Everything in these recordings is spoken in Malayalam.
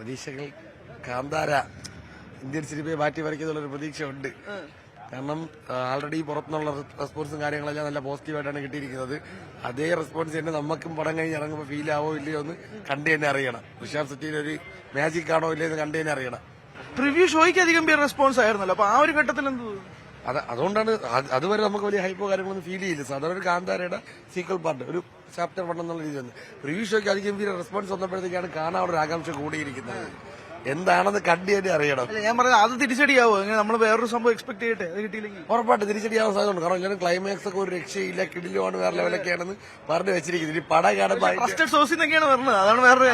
പ്രതീക്ഷകൾ കാന്താര ഇന്ത്യൻ സിനിമയെ മാറ്റി മറിക്കുന്നുള്ളൊരു പ്രതീക്ഷ ഉണ്ട്. കാരണം ആൾറെഡി പുറത്തുനിന്നുള്ള റെസ്പോൺസും കാര്യങ്ങളെല്ലാം നല്ല പോസിറ്റീവായിട്ടാണ് കിട്ടിയിരിക്കുന്നത്. അതേ റെസ്പോൺസ് തന്നെ നമുക്കും പടം കഴിഞ്ഞ് ഇറങ്ങുമ്പോൾ ഫീൽ ആവോ ഇല്ലയോ എന്ന് കണ്ടു തന്നെ അറിയണം. ഋഷാബ് സെറ്റിയിൽ ഒരു മാജിക് ആണോ ഇല്ലയോ എന്ന് കണ്ടു തന്നെ അറിയണം. പ്രിവ്യൂ ഷോയ്ക്ക് അധികം പേര് റെസ്പോൺസ് ആയിരുന്നല്ലോ, അപ്പൊ ആ ഒരു ഘട്ടത്തിൽ എന്ത് അതുകൊണ്ടാണ് അതുവരെ നമുക്ക് വലിയ ഹൈപ്പോ കാര്യങ്ങളൊന്നും ഫീൽ ചെയ്യില്ല. സാധാരണ ഒരു കാന്താരയുടെ സീക്വൽ പാർട്ട് ഒരു ചാപ്റ്റർ 1 എന്നുള്ള രീതിയിൽ റിവ്യൂ ഷോയ്ക്ക് അധികം റെസ്പോൺസ് വന്നപ്പോഴത്തേക്കാണ് കാണാനുള്ള ഒരു ആകാംക്ഷ കൂടിയിരിക്കുന്നത്. എന്താണെന്ന് കണ്ടു തന്നെ അറിയണം. ഞാൻ പറഞ്ഞത് അത് തിരിച്ചടിയാവോ? നമ്മൾ വേറൊരു സംഭവം എക്സ്പെക്ട് ചെയ്യട്ടെ, അത് കിട്ടിയില്ലെങ്കിൽ ഉറപ്പായിട്ട് തിരിച്ചടിയാവാൻ സാധ്യതയുണ്ട്. കാരണം എല്ലാവരും ക്ലൈമാക്സ് ഒക്കെ ഒരു രക്ഷയില്ല, കിടിലുമാണ്, വേറെ ലെവലൊക്കെയാണെന്ന് പറഞ്ഞു വെച്ചിരിക്കുന്നത്. ഇനി പടം കാണുമ്പോൾ ട്രസ്റ്റഡ് സോഴ്സിൽ നിന്നൊക്കെയാണ് പറഞ്ഞത്. അതാണ് വേറൊരു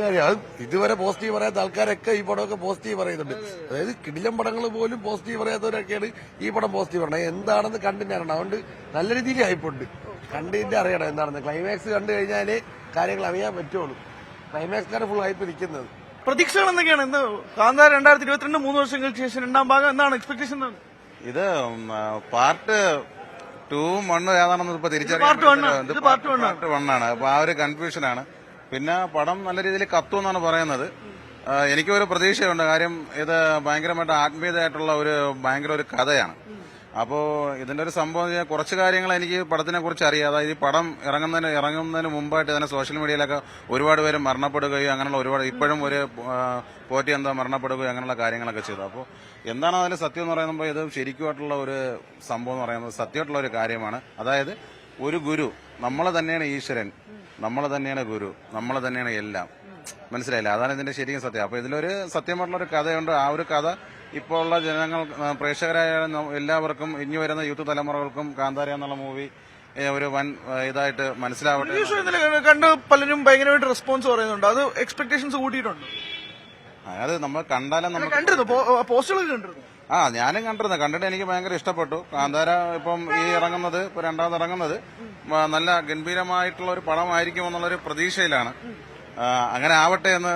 കാര്യം. അത് ഇതുവരെ പോസിറ്റീവ് പറയാത്ത ആൾക്കാരൊക്കെ ഈ പടമൊക്കെ പോസിറ്റീവ് പറയുന്നുണ്ട്. അതായത് കിടിലം പടങ്ങൾ പോലും പോസിറ്റീവ് പറയാത്തവരൊക്കെയാണ് ഈ പടം പോസിറ്റീവ് പറയുന്നത്. എന്താണെന്ന് കണ്ടിട്ട് അറിയണം. അതുകൊണ്ട് നല്ല രീതിയിൽ ഹൈപ്പുണ്ട്. കണ്ടിട്ട് അറിയണം എന്താണെന്ന്. ക്ലൈമാക്സ് കണ്ടു കഴിഞ്ഞാലേ കാര്യങ്ങൾ അറിയാൻ പറ്റുള്ളൂ. ക്ലൈമാക്സിലാണ് ഫുൾ ഹൈപ്പ് നിൽക്കുന്നത്. പ്രതീക്ഷകൾ എന്തൊക്കെയാണ്? എന്താ കാന്താര 2022 3 വർഷങ്ങൾക്ക് ശേഷം 2ാം ഭാഗം എന്താണ് എക്സ്പെക്ടേഷൻ? ഇത് പാർട്ട് 2ഉം 1ഉം ഏതാണെന്ന് ഇപ്പൊ തിരിച്ചറിയാൻ പാർട്ട് 1 ആണ്. അപ്പൊ ആ ഒരു കൺഫ്യൂഷനാണ്. പിന്നെ പടം നല്ല രീതിയിൽ കത്തുമെന്നാണ് പറയുന്നത്. എനിക്കൊരു പ്രതീക്ഷയുണ്ട്. കാര്യം ഇത് ഭയങ്കരമായിട്ട് ആത്മീയതയായിട്ടുള്ള ഭയങ്കര ഒരു കഥയാണ്. അപ്പോ ഇതിന്റെ ഒരു സംഭവം കുറച്ച് കാര്യങ്ങൾ എനിക്ക് പടത്തിനെ കുറിച്ച് അറിയാം. അതായത് ഈ പടം ഇറങ്ങുന്നതിന് മുമ്പായിട്ട് തന്നെ സോഷ്യൽ മീഡിയയിലൊക്കെ ഒരുപാട് പേര് മരണപ്പെടുകയും അങ്ങനെയുള്ള ഒരുപാട് ഇപ്പോഴും ഒരു പോറ്റി മരണപ്പെടുകയും അങ്ങനെയുള്ള കാര്യങ്ങളൊക്കെ ചെയ്തു. അപ്പോൾ എന്താണ് അതിൽ സത്യം എന്ന് പറയുമ്പോൾ ഇത് ശരിക്കുമായിട്ടുള്ള ഒരു സംഭവം എന്ന് പറയുന്നത് സത്യമായിട്ടുള്ള ഒരു കാര്യമാണ്. അതായത് ഒരു ഗുരു, നമ്മൾ തന്നെയാണ് ഈശ്വരൻ, നമ്മൾ തന്നെയാണ് ഗുരു, നമ്മൾ തന്നെയാണ് എല്ലാം. മനസ്സിലായില്ല? അതാണ് ഇതിന്റെ ശരിക്കും സത്യം. അപ്പൊ ഇതിലൊരു സത്യമായിട്ടുള്ള ഒരു കഥയുണ്ട്. ആ ഒരു കഥ ഇപ്പോൾ ഉള്ള ജനങ്ങൾ, പ്രേക്ഷകരായ എല്ലാവർക്കും, ഇനി വരുന്ന യൂത്ത് തലമുറകൾക്കും കാന്താര എന്നുള്ള മൂവി ഒരു വൻ ഇതായിട്ട് മനസ്സിലാവട്ടെ. കണ്ട് പലരും ഭയങ്കരമായിട്ട് റെസ്പോൺസ് പറയുന്നുണ്ട്. അത് എക്സ്പെക്ടേഷൻസ് കൂട്ടിയിട്ടുണ്ട്. അത് നമ്മൾ കണ്ടാലും നമ്മൾ പോസ്റ്ററുകൾ കണ്ടിരുന്നു. ഞാനും കണ്ടിട്ട് എനിക്ക് ഭയങ്കര ഇഷ്ടപ്പെട്ടു. കാന്താര ഇപ്പം ഇറങ്ങുന്നത്, ഇപ്പൊ 2ാമത് ഇറങ്ങുന്നത് നല്ല ഗംഭീരമായിട്ടുള്ള ഒരു പടമായിരിക്കും എന്നുള്ളൊരു പ്രതീക്ഷയിലാണ്. അങ്ങനെ ആവട്ടെ എന്ന്